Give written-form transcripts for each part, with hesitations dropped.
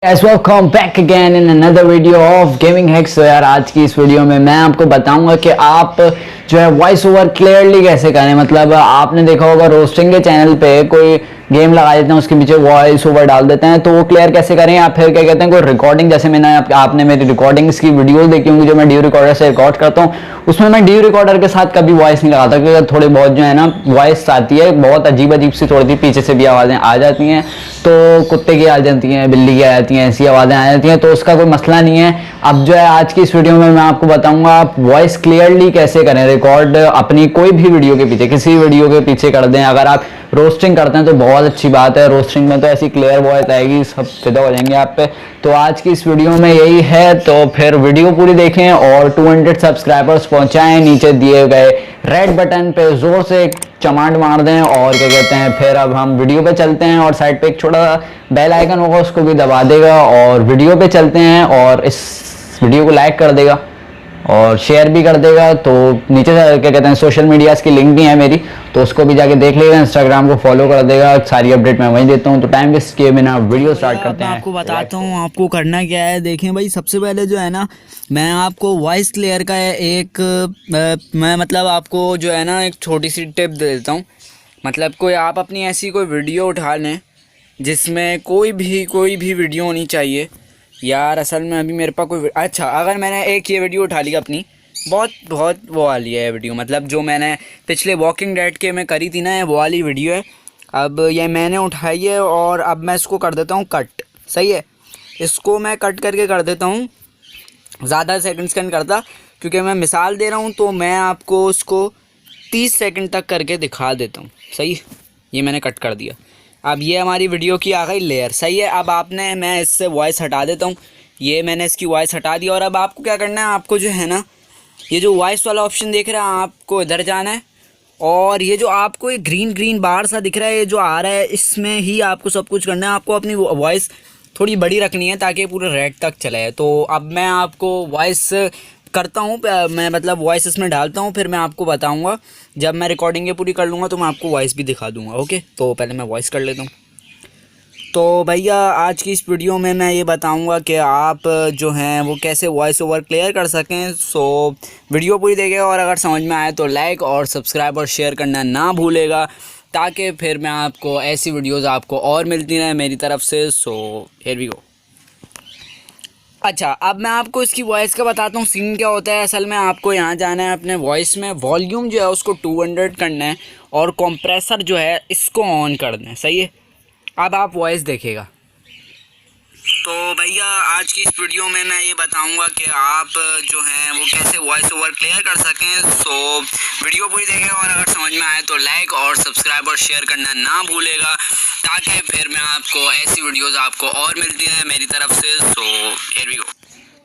Guys, welcome back again in another video of gaming hacks। तो यार आज की इस वीडियो में मैं आपको बताऊंगा कि आप जो है वॉइस ओवर क्लियरली कैसे करें। मतलब आपने देखा होगा रोस्टिंग के चैनल पे कोई गेम लगा देते हैं, उसके पीछे वॉइस ओवर डाल देते हैं, तो वो क्लियर कैसे करें। या फिर क्या कहते हैं कोई रिकॉर्डिंग, जैसे मैंने आपने मेरी रिकॉर्डिंग्स की वीडियो देखी होंगी जो मैं डी रिकॉर्डर से रिकॉर्ड करता हूँ, उसमें मैं डी रिकॉर्डर के साथ कभी वॉइस नहीं लगाता क्योंकि थोड़ी बहुत जो है ना वॉइस आती है, बहुत अजीब अजीब सी थोड़ी सी पीछे से भी आवाज़ें आ जाती हैं, तो कुत्ते की आ जाती हैं, बिल्ली की आ जाती हैं, ऐसी आवाज़ें आ जाती हैं, तो उसका कोई मसला नहीं है। अब जो है आज की इस वीडियो में मैं आपको बताऊंगा आप वॉइस क्लियरली कैसे करें रिकॉर्ड अपनी कोई भी वीडियो के पीछे, किसी वीडियो के पीछे कर दें। अगर आप रोस्टिंग करते हैं तो बहुत अच्छी बात है, रोस्टिंग में तो ऐसी क्लियर वॉइस आएगी, सब फिदा हो जाएंगे आप पे। तो आज की इस वीडियो में यही है, तो फिर वीडियो पूरी देखें और 200 सब्सक्राइबर्स पहुंचाएं। नीचे दिए गए रेड बटन पे जोर से एक चमाट मार दें और क्या कहते हैं फिर अब हम वीडियो पे चलते हैं। और साइड पे एक छोटा बेल आइकन होगा, उसको भी दबा देगा और वीडियो पे चलते हैं और इस वीडियो को लाइक कर देगा और शेयर भी कर देगा। तो नीचे क्या कहते हैं सोशल मीडिया की लिंक भी है मेरी, तो उसको भी जाके देख लेगा, इंस्टाग्राम को फॉलो कर देगा, सारी अपडेट मैं वहीं देता हूँ। तो टाइम वेस्ट किए बिना वीडियो स्टार्ट करते हैं। आपको बताता हूँ आपको करना क्या है। देखें भाई, सबसे पहले जो है ना मैं आपको वॉइस क्लियर का एक मैं मतलब आपको जो है ना एक छोटी सी टिप दे देता हूँ। मतलब कोई आप अपनी ऐसी कोई वीडियो उठा लें जिसमें कोई भी वीडियो होनी चाहिए। यार असल में अभी मेरे पास कोई अच्छा, अगर मैंने एक ये वीडियो उठा ली अपनी, बहुत वो वाली है वीडियो, मतलब जो मैंने पिछले वॉकिंग डेड के में करी थी ना, वो वाली वीडियो है। अब ये मैंने उठाई है और अब मैं इसको कर देता हूँ कट। सही है, इसको मैं कट करके कर देता हूँ, ज़्यादा सेकंड्स का नहीं करता क्योंकि मैं मिसाल दे रहा हूँ, तो मैं आपको उसको 30 सेकंड तक करके दिखा देता हूँ। सही, ये मैंने कट कर दिया। अब ये हमारी वीडियो की आ गई लेयर। सही है, अब आपने मैं इससे वॉइस हटा देता हूँ, ये मैंने इसकी वॉइस हटा दी। और अब आपको क्या करना है, आपको जो है ना ये जो वॉइस वाला ऑप्शन देख रहे हैं, आपको इधर जाना है और ये जो आपको ये ग्रीन बार सा दिख रहा है, ये जो आ रहा है, इसमें ही आपको सब कुछ करना है। आपको अपनी वॉइस थोड़ी बड़ी रखनी है ताकि पूरे रेड तक चले। तो अब मैं आपको वॉइस करता हूँ, मैं मतलब वॉइस इसमें डालता हूँ, फिर मैं आपको बताऊँगा जब मैं रिकॉर्डिंग ये पूरी कर लूँगा तो मैं आपको वॉइस भी दिखा दूँगा। ओके, तो पहले मैं वॉइस कर लेता हूँ। तो भैया आज की इस वीडियो में मैं ये बताऊंगा कि आप जो हैं वो कैसे वॉइस ओवर क्लियर कर सकें। सो वीडियो पूरी देखें और अगर समझ में आए तो लाइक और सब्सक्राइब और शेयर करना ना भूलेगा, ताकि फिर मैं आपको ऐसी वीडियोस आपको और मिलती रहें मेरी तरफ से। So here we go. अच्छा, अब मैं आपको इसकी वॉइस का बताता हूँ सीन क्या होता है। असल में आपको यहाँ जाना है, अपने वॉइस में वॉल्यूम जो है उसको 200 करना है और कंप्रेसर जो है इसको ऑन करना है। सही है, अब आप वॉइस देखेगा। तो भैया आज की इस वीडियो में मैं ये बताऊंगा कि आप जो हैं वो कैसे वॉइस ओवर क्लियर कर सकें। सो वीडियो पूरी देखें और अगर समझ में आए तो लाइक और सब्सक्राइब और शेयर करना ना भूलेगा, ताकि फिर मैं आपको ऐसी वीडियोस आपको और मिलती हैं मेरी तरफ से। So here we go.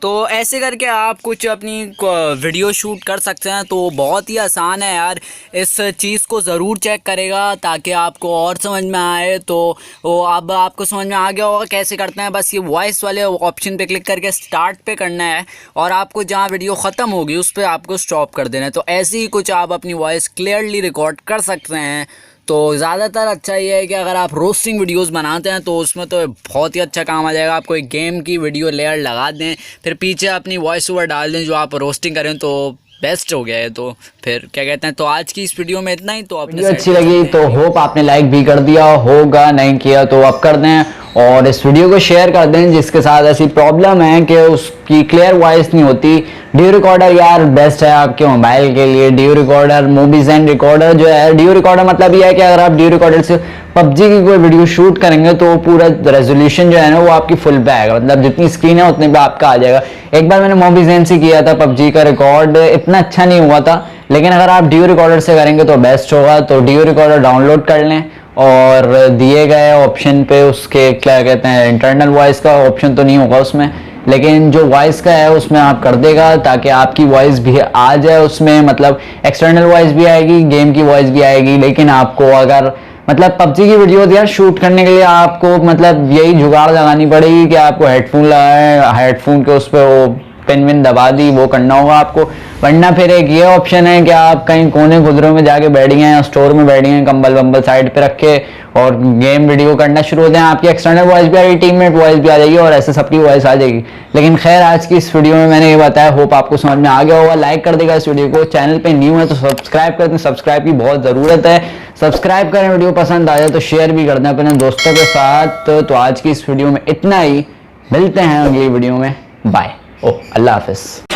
तो ऐसे करके आप कुछ अपनी वीडियो शूट कर सकते हैं। तो बहुत ही आसान है यार, इस चीज़ को ज़रूर चेक करेगा ताकि आपको और समझ में आए। तो वो अब आपको समझ में आ गया होगा कैसे करते हैं। बस ये वॉइस वाले ऑप्शन पे क्लिक करके स्टार्ट पे करना है और आपको जहाँ वीडियो ख़त्म होगी उस पर आपको स्टॉप कर देना है। तो ऐसे ही कुछ आप अपनी वॉइस क्लियरली रिकॉर्ड कर सकते हैं। तो ज़्यादातर अच्छा ये है कि अगर आप रोस्टिंग वीडियोस बनाते हैं तो उसमें तो बहुत ही अच्छा काम आ जाएगा। आप कोई गेम की वीडियो लेयर लगा दें, फिर पीछे अपनी वॉइस ओवर डाल दें जो आप रोस्टिंग करें, तो बेस्ट हो गया है। तो फिर क्या कहते हैं, तो आज की इस वीडियो में इतना ही। तो वीडियो अच्छी लगी तो होप आपने लाइक भी कर दिया होगा, नहीं किया तो अब कर दें और इस वीडियो को शेयर कर दें जिसके साथ ऐसी प्रॉब्लम है कि उसकी क्लियर वॉइस नहीं होती। डी रिकॉर्डर यार बेस्ट है आपके मोबाइल के लिए। D recorder movies and recorder जो है, डी रिकॉर्डर मतलब ये है कि अगर आप डी रिकॉर्डर से पबजी की कोई वीडियो शूट करेंगे तो पूरा रेजोल्यूशन जो है ना वो आपकी फुल पे आएगा, मतलब जितनी स्क्रीन है उतने पे आपका आ जाएगा। एक बार मैंने मूवीज एंड से किया था पबजी का रिकॉर्ड, इतना अच्छा नहीं हुआ था, लेकिन अगर आप डी रिकॉर्डर से करेंगे तो बेस्ट होगा। तो डी रिकॉर्डर डाउनलोड कर लें और दिए गए ऑप्शन पे उसके क्या कहते हैं इंटरनल वॉइस का ऑप्शन तो नहीं होगा उसमें, लेकिन जो वॉइस का है उसमें आप कर देगा ताकि आपकी वॉइस भी आ जाए उसमें। मतलब एक्सटर्नल वॉइस भी आएगी, गेम की वॉइस भी आएगी, लेकिन आपको अगर मतलब पबजी की वीडियो यार शूट करने के लिए आपको मतलब यही जुगाड़ लगानी पड़ेगी कि आपको हेडफोन लगाए, हेडफोन के उस पर वो पिन विन दबा दी, वो करना होगा आपको। वरना फिर एक ये ऑप्शन है कि आप कहीं कोने गुजरों में जाके बैठ गए या स्टोर में बैठ गए, कंबल वंबल साइड पे रख के और गेम वीडियो करना शुरू होते हैं, आपकी एक्सटर्नल वॉइस भी आ रही, टीममेट वॉइस भी आ जाएगी और ऐसे सबकी वॉइस आ जाएगी। लेकिन खैर आज की इस वीडियो में मैंने ये बताया, होप आपको समझ में आ गया होगा। लाइक कर देगा इस वीडियो को, चैनल पे न्यू है तो सब्सक्राइब कर दें, सब्सक्राइब की बहुत ज़रूरत है। सब्सक्राइब करें, वीडियो पसंद आ जाए तो शेयर भी कर दें अपने दोस्तों के साथ। तो आज की इस वीडियो में इतना ही, मिलते हैं अगली वीडियो में, बाय। अल्लाह हाफिज़।